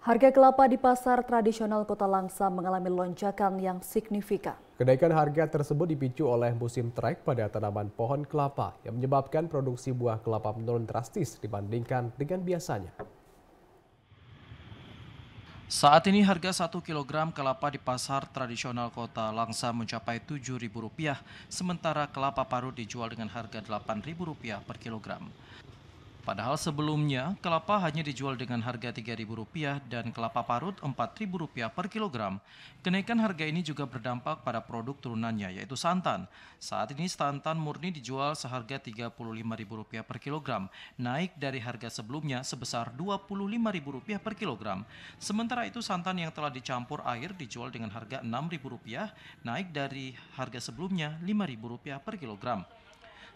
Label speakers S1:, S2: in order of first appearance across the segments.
S1: Harga kelapa di pasar tradisional Kota Langsa mengalami lonjakan yang signifikan.
S2: Kenaikan harga tersebut dipicu oleh musim trek pada tanaman pohon kelapa yang menyebabkan produksi buah kelapa menurun drastis dibandingkan dengan biasanya.
S3: Saat ini harga 1 kilogram kelapa di pasar tradisional Kota Langsa mencapai Rp7.000, sementara kelapa parut dijual dengan harga Rp8.000 per kilogram. Padahal sebelumnya, kelapa hanya dijual dengan harga Rp3.000 dan kelapa parut Rp4.000 per kilogram. Kenaikan harga ini juga berdampak pada produk turunannya, yaitu santan. Saat ini santan murni dijual seharga Rp35.000 per kilogram, naik dari harga sebelumnya sebesar Rp25.000 per kilogram. Sementara itu santan yang telah dicampur air dijual dengan harga Rp6.000, naik dari harga sebelumnya Rp5.000 per kilogram.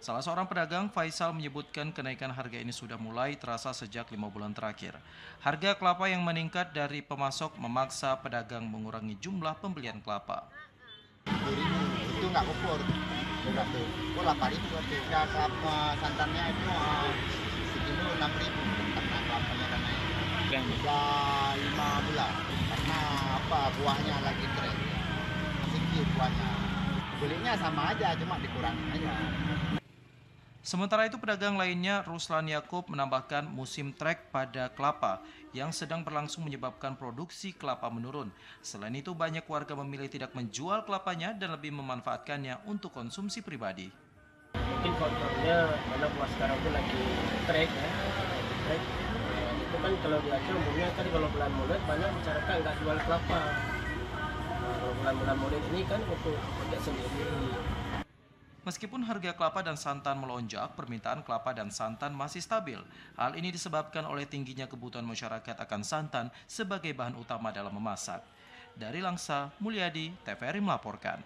S3: Salah seorang pedagang, Faisal, menyebutkan kenaikan harga ini sudah mulai terasa sejak 5 bulan terakhir. Harga kelapa yang meningkat dari pemasok memaksa pedagang mengurangi jumlah pembelian kelapa.
S4: Itu nggak ukur, berarti ukur 8.000 berarti. Ya kelapa santannya itu sekilo 6.000 karena kelapanya kan naik. Sudah 5 bulan karena buahnya lagi keren, sedikit buahnya. Belinya sama aja, cuma dikurangi aja.
S3: Sementara itu pedagang lainnya, Ruslan Yakub, menambahkan musim trek pada kelapa yang sedang berlangsung menyebabkan produksi kelapa menurun. Selain itu banyak warga memilih tidak menjual kelapanya dan lebih memanfaatkannya untuk konsumsi pribadi.
S5: Mungkin faktornya karena buah sekarang itu lagi trek ya, trek. Itu kan kalau di Aceh umumnya kan kalau bulan Maulid banyak masyarakat nggak jual kelapa. Kalau bulan Maulid ini kan untuk pakai sendiri.
S3: Meskipun harga kelapa dan santan melonjak, permintaan kelapa dan santan masih stabil. Hal ini disebabkan oleh tingginya kebutuhan masyarakat akan santan sebagai bahan utama dalam memasak. Dari Langsa, Mulyadi, TVRI melaporkan.